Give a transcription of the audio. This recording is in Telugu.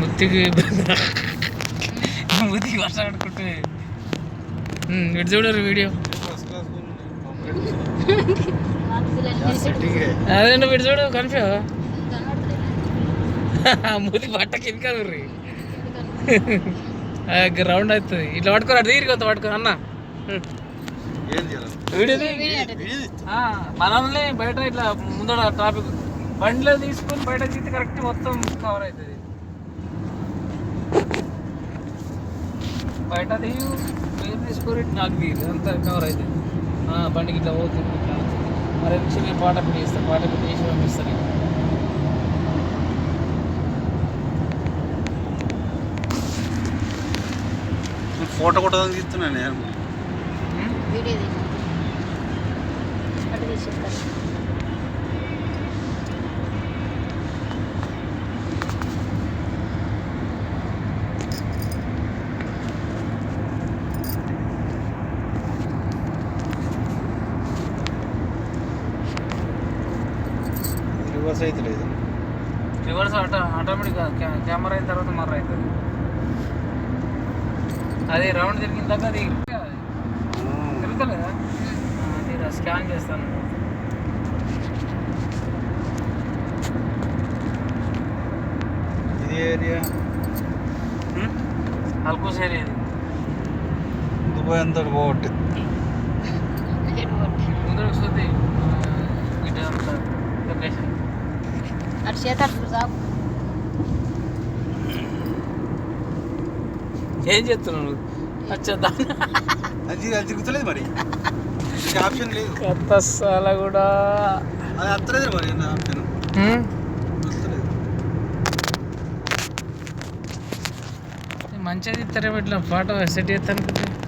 ముత్తికి ముత్తికి వర్షం అనుకుంటే ఇటు చూడరు వీడియో అదే నువ్వు ఇటు చూడు కనిపా ముది బట్ట కింద రీ రౌండ్ అవుతుంది ఇట్లా పట్టుకోరు అటు తీరికి వస్తా పట్టుకో అన్న వీడియోది మనల్ని బయట ఇట్లా ముందర ట్రాఫిక్ బండిలో తీసుకొని బయట తీస్తే కరెక్ట్ మొత్తం కవర్ అవుతుంది బయట తీయు మీరు తీసుకొని నాకు తీరు అంతా కవర్ అవుతుంది బండికి ఇట్లా పోతుంది ఇట్లా మరి నుంచి నేను పాట పెట్టి ఇస్తాను పాట పెట్టి వేసి పంపిస్తాను ఫోటో కూడా తీస్తున్నాను నేను రివర్స్ అయితే లేదు రివర్స్ ఆటోమేటిక్గా కెమెరా అయిన తర్వాత మర్ర అవుతుంది అది రౌండ్ తిరిగిన దాకా అది తిరుగుతలేదా నేను స్కాన్ చేస్తాను ఇది ఏరియా అల్కోస్ ఏరియా ఇది దుబాయ్ అంతా పోగొట్టింది ముందర వస్తుంది ఇటు అంతా లొకేషన్ అటు చేతాడు సాగు ఏం చేస్తున్నావు అచ్చా అది తిరుగుతలేదు మరి ఆప్షన్ లేదు కత్తసాల కూడా అది అత్తలేదు మరి ఆప్షన్ మంచిగా ఇస్తారేమో ఇట్లా ఫోటో సెట్ చేస్తాను